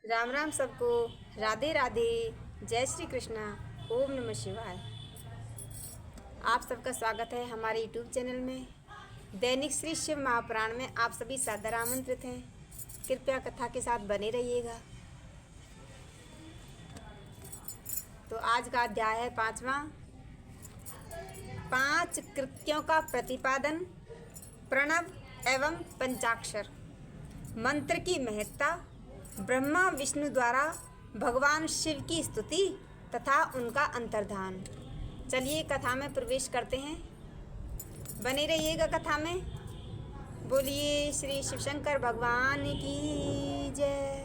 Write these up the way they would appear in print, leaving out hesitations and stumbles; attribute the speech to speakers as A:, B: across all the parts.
A: राम राम सबको। राधे राधे। जय श्री कृष्णा। ओम नमः शिवाय। आप सबका स्वागत है हमारे यूट्यूब चैनल में। दैनिक श्री शिव महापुराण में आप सभी सादर आमंत्रित हैं। कृपया कथा के साथ बने रहिएगा। तो आज का अध्याय है 5वां। 5 कृत्यों का प्रतिपादन, प्रणव एवं पंचाक्षर, मंत्र की महत्ता, ब्रह्मा विष्णु द्वारा भगवान शिव की स्तुति तथा उनका अंतर्धान। चलिए कथा में प्रवेश करते हैं। बने रहिएगा कथा में। बोलिए श्री शिव शंकर भगवान की जय।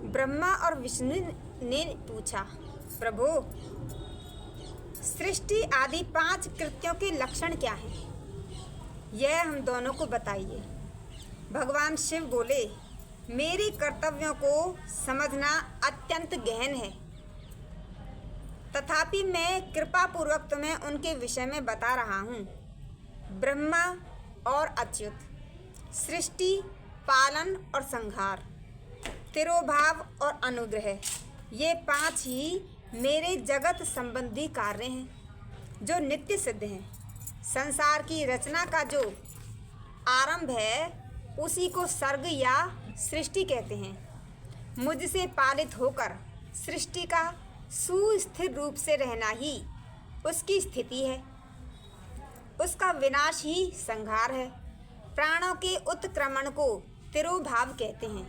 A: ब्रह्मा और विष्णु ने पूछा, प्रभु, सृष्टि आदि 5 कृत्यों के लक्षण क्या हैं? यह हम दोनों को बताइए। भगवान शिव बोले, मेरे कर्तव्यों को समझना अत्यंत गहन है, तथापि मैं कृपा पूर्वक तुम्हें उनके विषय में बता रहा हूँ। ब्रह्मा और अच्युत, सृष्टि, पालन और संहार, तिरोभाव और अनुग्रह, ये 5 ही मेरे जगत संबंधी कार्य हैं जो नित्य सिद्ध हैं। संसार की रचना का जो आरंभ है उसी को सर्ग या सृष्टि कहते हैं। मुझसे पालित होकर सृष्टि का सुस्थिर रूप से रहना ही उसकी स्थिति है, उसका विनाश ही संहार है। प्राणों के उत्क्रमण को तिरोभाव कहते हैं।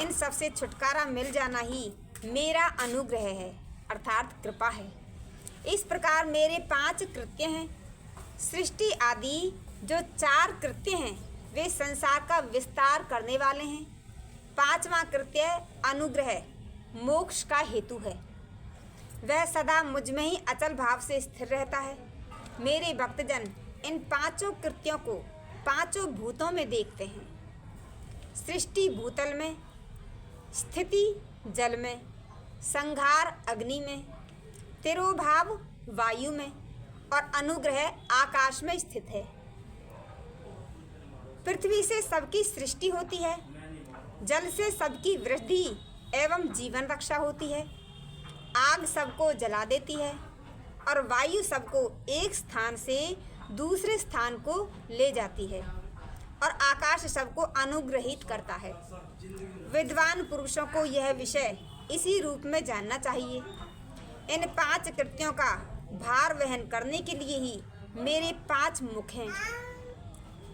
A: इन सब से छुटकारा मिल जाना ही मेरा अनुग्रह है, अर्थात कृपा है। इस प्रकार मेरे 5 कृत्य हैं। सृष्टि आदि जो 4 कृत्य हैं वे संसार का विस्तार करने वाले हैं। 5वां कृत्य अनुग्रह मोक्ष का हेतु है। वह सदा मुझ में ही अचल भाव से स्थिर रहता है। मेरे भक्तजन इन 5 कृत्यों को 5 भूतों में देखते हैं। सृष्टि भूतल में, स्थिति जल में, संहार अग्नि में, तिरोभाव वायु में और अनुग्रह आकाश में स्थित है। पृथ्वी से सबकी सृष्टि होती है, जल से सबकी वृद्धि एवं जीवन रक्षा होती है, आग सबको जला देती है और वायु सबको एक स्थान से दूसरे स्थान को ले जाती है और आकाश सबको अनुग्रहित करता है। विद्वान पुरुषों को यह विषय इसी रूप में जानना चाहिए। इन 5 कृत्यों का भार वहन करने के लिए ही मेरे 5 मुख हैं।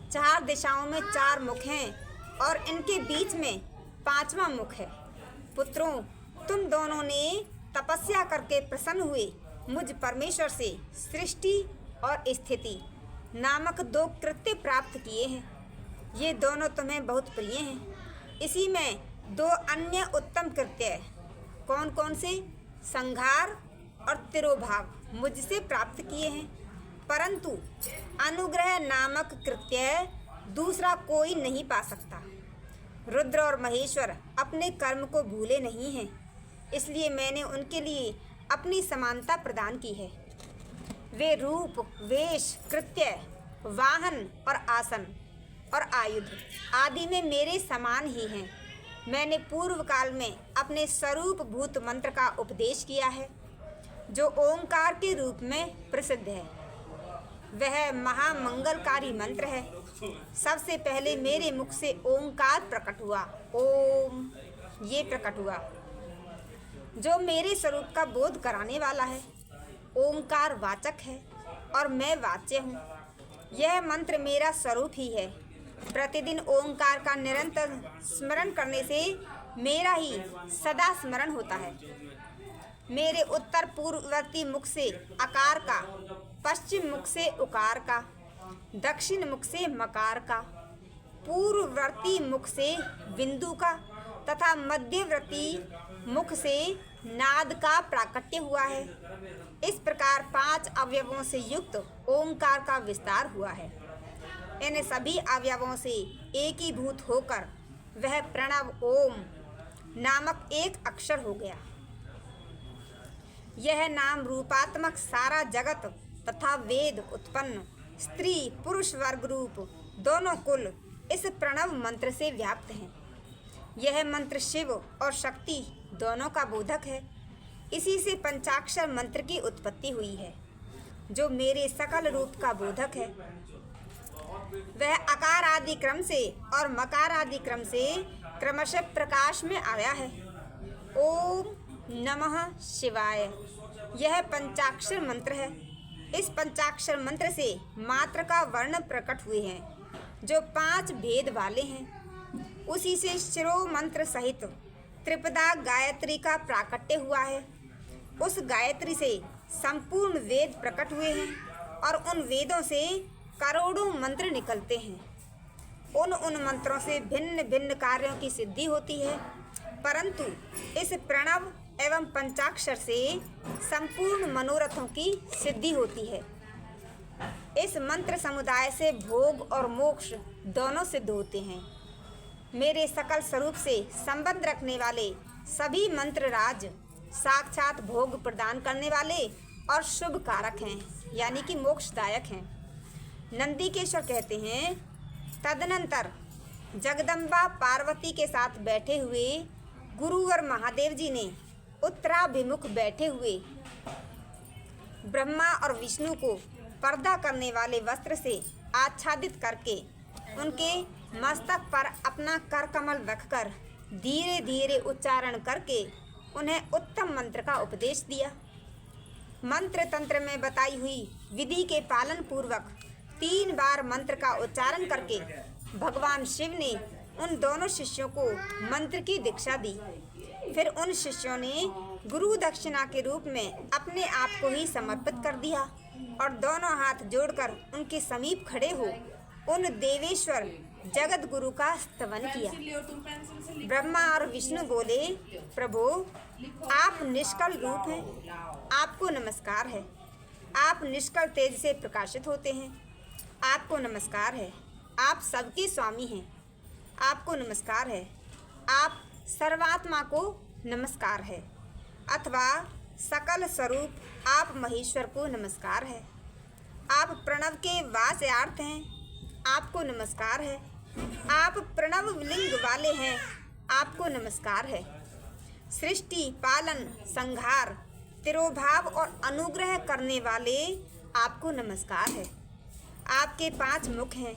A: 4 दिशाओं में 4 मुख हैं और इनके बीच में 5वां मुख है। पुत्रों, तुम दोनों ने तपस्या करके प्रसन्न हुए मुझ परमेश्वर से सृष्टि और स्थिति नामक 2 कृत्य प्राप्त किए हैं। ये दोनों तुम्हें बहुत प्रिय हैं। इसी में 2 अन्य उत्तम कृत्य कौन कौन से? संहार और तिरोभाव मुझसे प्राप्त किए हैं, परंतु अनुग्रह नामक कृत्य दूसरा कोई नहीं पा सकता। रुद्र और महेश्वर अपने कर्म को भूले नहीं हैं, इसलिए मैंने उनके लिए अपनी समानता प्रदान की है। वे रूप, वेश, कृत्य, वाहन और आसन और आयुध आदि में मेरे समान ही हैं। मैंने पूर्व काल में अपने स्वरूप भूत मंत्र का उपदेश किया है, जो ओंकार के रूप में प्रसिद्ध है। वह महामंगलकारी मंत्र है। सबसे पहले मेरे मुख से ओंकार प्रकट हुआ। ओम ये प्रकट हुआ, जो मेरे स्वरूप का बोध कराने वाला है। ओंकार वाचक है और मैं वाच्य हूँ। यह मंत्र मेरा स्वरूप ही है। प्रतिदिन ओंकार का निरंतर स्मरण करने से मेरा ही सदा स्मरण होता है। मेरे उत्तर पूर्ववर्ती मुख से अकार का, पश्चिम मुख से उकार का, दक्षिण मुख से मकार का, पूर्ववर्ती मुख से बिंदु का तथा मध्यवर्ती मुख से नाद का प्राकट्य हुआ है। इस प्रकार 5 अवयवों से युक्त ओंकार का विस्तार हुआ है। इन सभी अवयवों से एकीभूत होकर वह प्रणव ओम नामक एक अक्षर हो गया। यह नाम रूपात्मक सारा जगत तथा वेद उत्पन्न स्त्री पुरुष वर्ग रूप दोनों कुल इस प्रणव मंत्र से व्याप्त हैं। यह मंत्र शिव और शक्ति दोनों का बोधक है। इसी से पंचाक्षर मंत्र की उत्पत्ति हुई है, जो मेरे सकल रूप का बोधक है। वह आकार आदि क्रम से और मकार आदि क्रम से क्रमशः प्रकाश में आया है। ओम नमः शिवाय यह पंचाक्षर मंत्र है। इस पंचाक्षर मंत्र से मात्र का वर्ण प्रकट हुए हैं, जो 5 भेद वाले हैं। उसी से शिरो मंत्र सहित त्रिपदा गायत्री का प्राकट्य हुआ है। उस गायत्री से संपूर्ण वेद प्रकट हुए हैं और उन वेदों से करोड़ों मंत्र निकलते हैं। उन मंत्रों से भिन्न भिन्न कार्यों की सिद्धि होती है, परंतु इस प्रणव एवं पंचाक्षर से संपूर्ण मनोरथों की सिद्धि होती है। इस मंत्र समुदाय से भोग और मोक्ष दोनों सिद्ध होते हैं। मेरे सकल स्वरूप से संबंध रखने वाले सभी मंत्र राज साक्षात भोग प्रदान करने वाले और शुभ कारक हैं, यानी कि मोक्षदायक हैं। नंदीकेश्वर कहते हैं, तदनंतर जगदम्बा पार्वती के साथ बैठे हुए गुरुवर महादेव जी ने उत्तराभिमुख बैठे हुए ब्रह्मा और विष्णु को पर्दा करने वाले वस्त्र से आच्छादित करके उनके मस्तक पर अपना कर कमल रखकर धीरे धीरे उच्चारण करके उन्हें उत्तम मंत्र का उपदेश दिया। मंत्र तंत्र में बताई हुई विधि के पालन पूर्वक 3 बार मंत्र का उच्चारण करके भगवान शिव ने उन दोनों शिष्यों को मंत्र की दीक्षा दी। फिर उन शिष्यों ने गुरु दक्षिणा के रूप में अपने आप को ही समर्पित कर दिया और दोनों हाथ जोड़कर उनके समीप खड़े हो उन देवेश्वर जगत गुरु का स्तवन किया। ब्रह्मा और विष्णु बोले, प्रभु आप निष्कल रूप हैं, आपको नमस्कार है। आप निष्कल तेज से प्रकाशित होते हैं, आपको नमस्कार है। आप सबके स्वामी हैं, आपको नमस्कार है। आप सर्वात्मा को नमस्कार है, अथवा सकल स्वरूप आप महेश्वर को नमस्कार है। आप प्रणव के वास्यार्थ हैं, आपको नमस्कार है। आप प्रणव लिंग वाले हैं, आपको नमस्कार है। सृष्टि, पालन, संहार, तिरोभाव और अनुग्रह करने वाले आपको नमस्कार है। आपके 5 मुख हैं,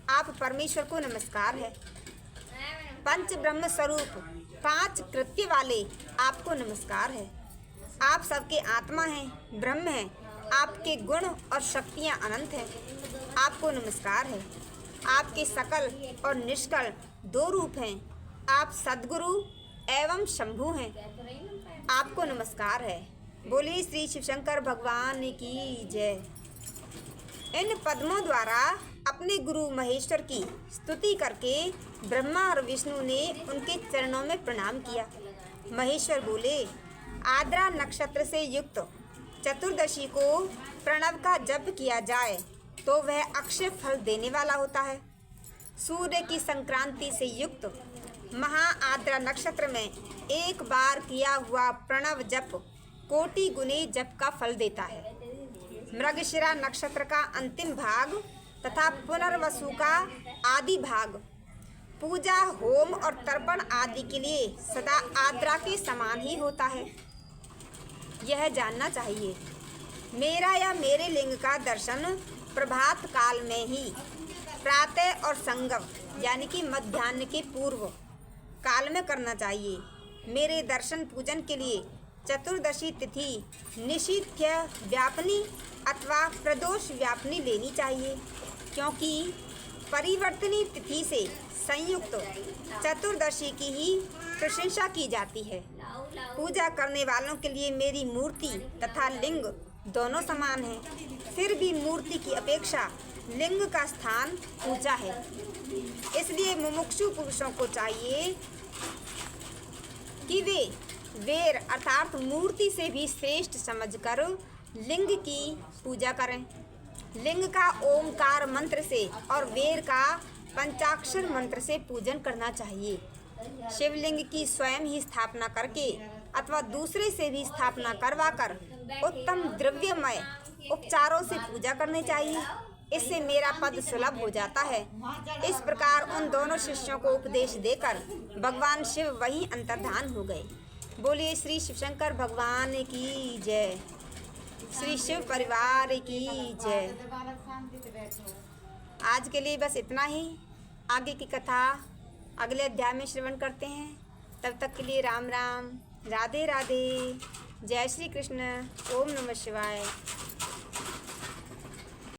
A: आप परमेश्वर को नमस्कार है। पंच ब्रह्म स्वरूप 5 कृत्य वाले आपको नमस्कार है। आप सबके आत्मा हैं, ब्रह्म हैं। आपके गुण और शक्तियाँ अनंत हैं, आपको नमस्कार है। आपके सकल और निष्कल 2 रूप हैं। आप सद्गुरु एवं शंभु हैं, आपको नमस्कार है। बोलिए श्री शिवशंकर भगवान की जय। इन पद्मों द्वारा अपने गुरु महेश्वर की स्तुति करके ब्रह्मा और विष्णु ने उनके चरणों में प्रणाम किया। महेश्वर बोले, आद्रा नक्षत्र से युक्त चतुर्दशी को प्रणव का जप किया जाए तो वह अक्षय फल देने वाला होता है। सूर्य की संक्रांति से युक्त महा आद्रा नक्षत्र में एक बार किया हुआ प्रणव जप कोटि गुने जप का फल देता है। मृगशिरा नक्षत्र का अंतिम भाग तथा पुनर्वसु का आदि भाग पूजा, होम और तर्पण आदि के लिए सदा आद्रा के समान ही होता है। यह जानना चाहिए, मेरा या मेरे लिंग का दर्शन प्रभात काल में ही प्रातः और संगम यानी कि मध्याह्न के पूर्व काल में करना चाहिए। मेरे दर्शन पूजन के लिए चतुर्दशी तिथि निषिद्ध व्यापनी अथवा प्रदोष व्यापनी लेनी चाहिए, क्योंकि परिवर्तनी तिथि से संयुक्त चतुर्दशी की ही प्रशंसा की जाती है। पूजा करने वालों के लिए मेरी मूर्ति तथा लिंग दोनों समान हैं, फिर भी मूर्ति की अपेक्षा लिंग का स्थान ऊंचा है। इसलिए मुमुक्षु पुरुषों को चाहिए कि वे वेर अर्थात मूर्ति से भी श्रेष्ठ समझकर लिंग की पूजा करें। लिंग का ओमकार मंत्र से और वेर का पंचाक्षर मंत्र से पूजन करना चाहिए। शिवलिंग की स्वयं ही स्थापना करके अथवा दूसरे से भी स्थापना करवाकर उत्तम द्रव्यमय उपचारों से पूजा करनी चाहिए। इससे मेरा पद सुलभ हो जाता है। इस प्रकार उन दोनों शिष्यों को उपदेश देकर भगवान शिव वहीं अंतर्धान हो गए। बोलिए श्री शिवशंकर भगवान की जय, श्री शिव परिवार की जय। आज के लिए बस इतना ही। आगे की कथा अगले अध्याय में श्रवण करते हैं। तब तक के लिए राम राम, राधे राधे, जय श्री कृष्ण, ओम नमः शिवाय।